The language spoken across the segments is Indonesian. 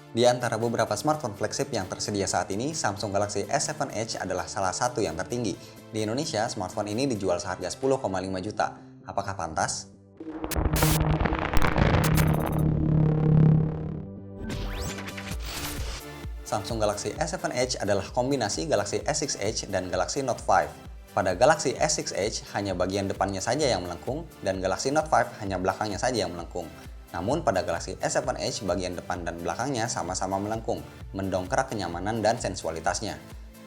Di antara beberapa smartphone flagship yang tersedia saat ini, Samsung Galaxy S7 Edge adalah salah satu yang tertinggi. Di Indonesia, smartphone ini dijual seharga 10,5 juta. Apakah pantas? Samsung Galaxy S7 Edge adalah kombinasi Galaxy S6 Edge dan Galaxy Note 5. Pada Galaxy S6 Edge, hanya bagian depannya saja yang melengkung, dan Galaxy Note 5 hanya belakangnya saja yang melengkung. Namun pada Galaxy S7 Edge, bagian depan dan belakangnya sama-sama melengkung, mendongkrak kenyamanan dan sensualitasnya.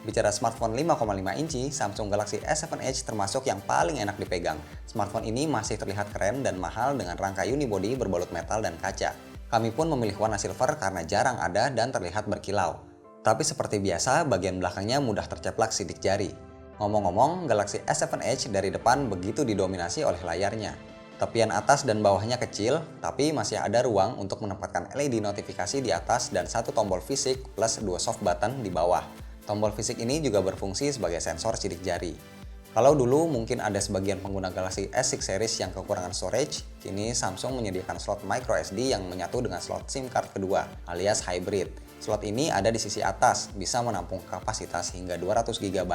Bicara smartphone 5,5 inci, Samsung Galaxy S7 Edge termasuk yang paling enak dipegang. Smartphone ini masih terlihat keren dan mahal dengan rangka unibody berbalut metal dan kaca. Kami pun memilih warna silver karena jarang ada dan terlihat berkilau. Tapi seperti biasa, bagian belakangnya mudah terceplak sidik jari. Ngomong-ngomong, Galaxy S7 Edge dari depan begitu didominasi oleh layarnya. Tepian atas dan bawahnya kecil, tapi masih ada ruang untuk menempatkan LED notifikasi di atas dan satu tombol fisik plus dua soft button di bawah. Tombol fisik ini juga berfungsi sebagai sensor sidik jari. Kalau dulu mungkin ada sebagian pengguna Galaxy S6 series yang kekurangan storage, kini Samsung menyediakan slot microSD yang menyatu dengan slot SIM card kedua, alias hybrid. Slot ini ada di sisi atas, bisa menampung kapasitas hingga 200 GB.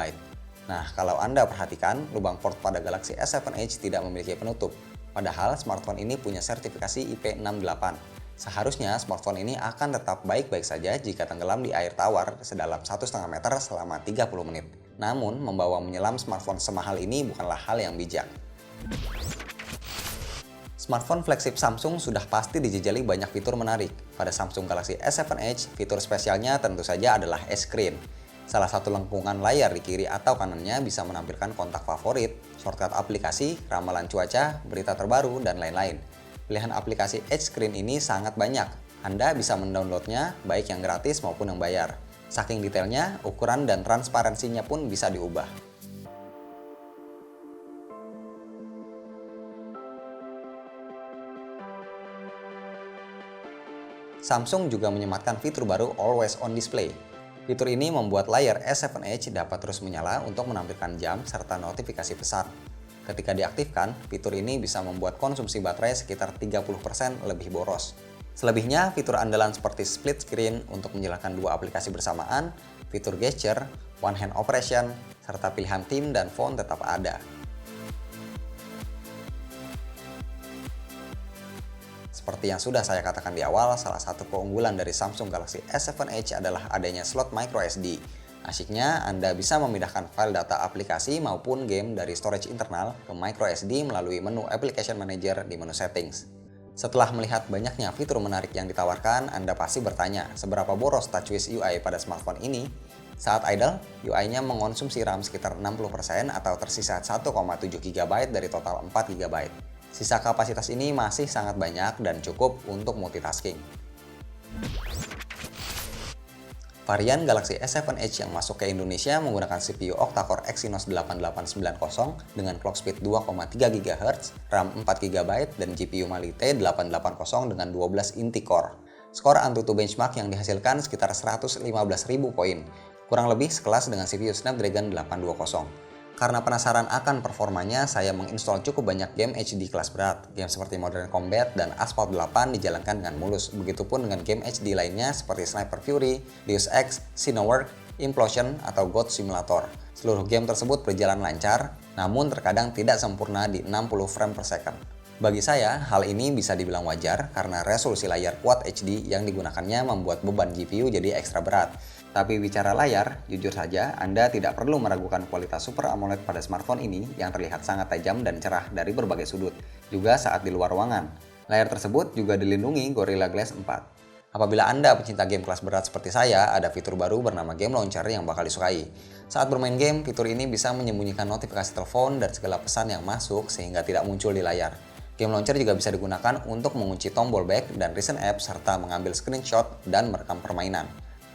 Nah, kalau Anda perhatikan, lubang port pada Galaxy S7 Edge tidak memiliki penutup. Padahal smartphone ini punya sertifikasi IP68. Seharusnya smartphone ini akan tetap baik-baik saja jika tenggelam di air tawar sedalam 1,5 meter selama 30 menit. Namun, membawa menyelam smartphone semahal ini bukanlah hal yang bijak. Smartphone flagship Samsung sudah pasti dijejali banyak fitur menarik. Pada Samsung Galaxy S7 Edge, fitur spesialnya tentu saja adalah S-Screen. Salah satu lengkungan layar di kiri atau kanannya bisa menampilkan kontak favorit, shortcut aplikasi, ramalan cuaca, berita terbaru, dan lain-lain. Pilihan aplikasi Edge Screen ini sangat banyak. Anda bisa mendownloadnya baik yang gratis maupun yang bayar. Saking detailnya, ukuran dan transparansinya pun bisa diubah. Samsung juga menyematkan fitur baru Always On Display. Fitur ini membuat layar S7 Edge dapat terus menyala untuk menampilkan jam serta notifikasi pesan. Ketika diaktifkan, fitur ini bisa membuat konsumsi baterai sekitar 30% lebih boros. Selebihnya, fitur andalan seperti split screen untuk menjalankan dua aplikasi bersamaan, fitur gesture, one hand operation, serta pilihan theme dan font tetap ada. Seperti yang sudah saya katakan di awal, salah satu keunggulan dari Samsung Galaxy S7 Edge adalah adanya slot microSD. Asyiknya, Anda bisa memindahkan file data aplikasi maupun game dari storage internal ke microSD melalui menu Application Manager di menu Settings. Setelah melihat banyaknya fitur menarik yang ditawarkan, Anda pasti bertanya, seberapa boros TouchWiz UI pada smartphone ini? Saat idle, UI-nya mengonsumsi RAM sekitar 60% atau tersisa 1,7 GB dari total 4 GB. Sisa kapasitas ini masih sangat banyak dan cukup untuk multitasking. Varian Galaxy S7 Edge yang masuk ke Indonesia menggunakan CPU octa-core Exynos 8890 dengan clock speed 2,3 GHz, RAM 4 GB, dan GPU Mali T880 dengan 12 inti core. Skor AnTuTu benchmark yang dihasilkan sekitar 115.000 poin, kurang lebih sekelas dengan CPU Snapdragon 820. Karena penasaran akan performanya, saya menginstall cukup banyak game HD kelas berat. Game seperti Modern Combat dan Asphalt 8 dijalankan dengan mulus. Begitupun dengan game HD lainnya seperti Sniper Fury, Deus Ex, Cinework, Implosion, atau God Simulator. Seluruh game tersebut berjalan lancar, namun terkadang tidak sempurna di 60 frame per second. Bagi saya, hal ini bisa dibilang wajar karena resolusi layar Quad HD yang digunakannya membuat beban GPU jadi ekstra berat. Tapi bicara layar, jujur saja Anda tidak perlu meragukan kualitas Super AMOLED pada smartphone ini yang terlihat sangat tajam dan cerah dari berbagai sudut, juga saat di luar ruangan. Layar tersebut juga dilindungi Gorilla Glass 4. Apabila Anda pecinta game kelas berat seperti saya, ada fitur baru bernama Game Launcher yang bakal disukai. Saat bermain game, fitur ini bisa menyembunyikan notifikasi telepon dan segala pesan yang masuk sehingga tidak muncul di layar. Game Launcher juga bisa digunakan untuk mengunci tombol back dan recent apps serta mengambil screenshot dan merekam permainan.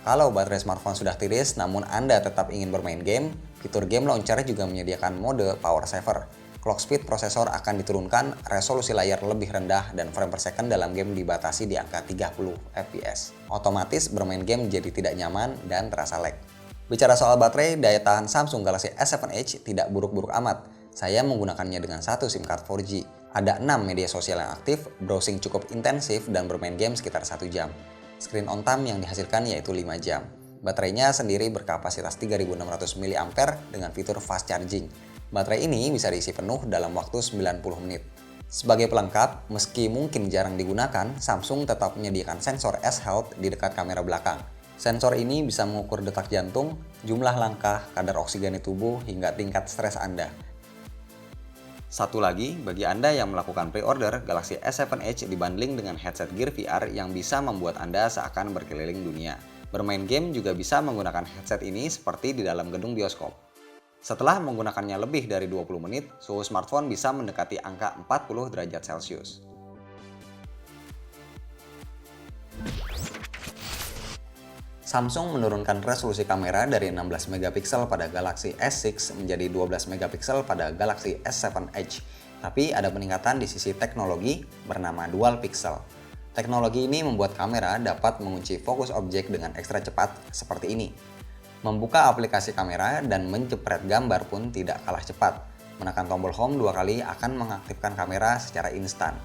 Kalau baterai smartphone sudah tiris namun Anda tetap ingin bermain game, fitur Game Launcher juga menyediakan mode Power Saver. Clock speed prosesor akan diturunkan, resolusi layar lebih rendah, dan frame per second dalam game dibatasi di angka 30 fps. Otomatis bermain game jadi tidak nyaman dan terasa lag. Bicara soal baterai, daya tahan Samsung Galaxy S7 Edge tidak buruk-buruk amat. Saya menggunakannya dengan satu SIM card 4G. Ada 6 media sosial yang aktif, browsing cukup intensif, dan bermain game sekitar 1 jam. Screen on time yang dihasilkan yaitu 5 jam. Baterainya sendiri berkapasitas 3600 mAh dengan fitur fast charging. Baterai ini bisa diisi penuh dalam waktu 90 menit. Sebagai pelengkap, meski mungkin jarang digunakan, Samsung tetap menyediakan sensor S-Health di dekat kamera belakang. Sensor ini bisa mengukur detak jantung, jumlah langkah, kadar oksigen di tubuh, hingga tingkat stres Anda. Satu lagi, bagi Anda yang melakukan pre-order, Galaxy S7 Edge dibundling dengan headset Gear VR yang bisa membuat Anda seakan berkeliling dunia. Bermain game juga bisa menggunakan headset ini seperti di dalam gedung bioskop. Setelah menggunakannya lebih dari 20 menit, suhu smartphone bisa mendekati angka 40 derajat Celcius. Samsung menurunkan resolusi kamera dari 16 megapiksel pada Galaxy S6 menjadi 12 megapiksel pada Galaxy S7 Edge. Tapi ada peningkatan di sisi teknologi bernama Dual Pixel. Teknologi ini membuat kamera dapat mengunci fokus objek dengan ekstra cepat seperti ini. Membuka aplikasi kamera dan menjepret gambar pun tidak kalah cepat. Menekan tombol home 2 kali akan mengaktifkan kamera secara instan.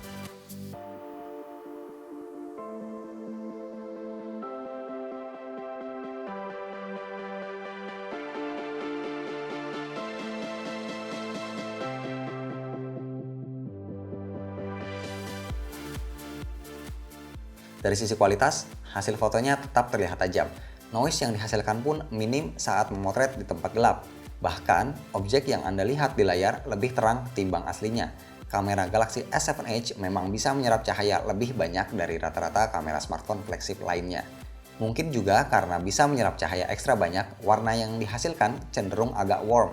Dari sisi kualitas, hasil fotonya tetap terlihat tajam. Noise yang dihasilkan pun minim saat memotret di tempat gelap. Bahkan, objek yang Anda lihat di layar lebih terang timbang aslinya. Kamera Galaxy S7 Edge memang bisa menyerap cahaya lebih banyak dari rata-rata kamera smartphone flagship lainnya. Mungkin juga karena bisa menyerap cahaya ekstra banyak, warna yang dihasilkan cenderung agak warm.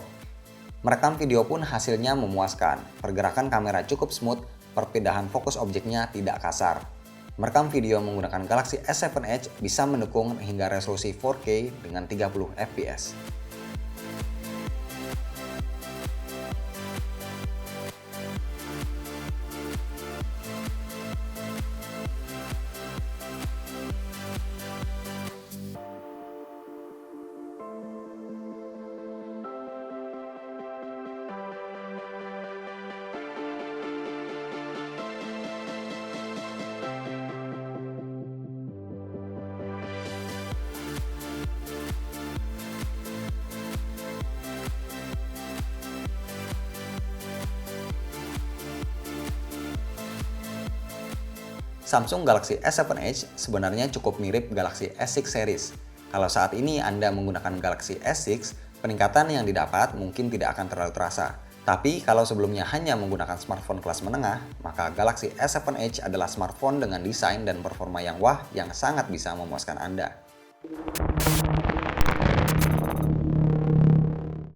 Merekam video pun hasilnya memuaskan. Pergerakan kamera cukup smooth, perpindahan fokus objeknya tidak kasar. Merekam video menggunakan Galaxy S7 Edge bisa mendukung hingga resolusi 4K dengan 30 fps. Samsung Galaxy S7 Edge sebenarnya cukup mirip Galaxy S6 series. Kalau saat ini Anda menggunakan Galaxy S6, peningkatan yang didapat mungkin tidak akan terlalu terasa. Tapi kalau sebelumnya hanya menggunakan smartphone kelas menengah, maka Galaxy S7 Edge adalah smartphone dengan desain dan performa yang wah yang sangat bisa memuaskan Anda.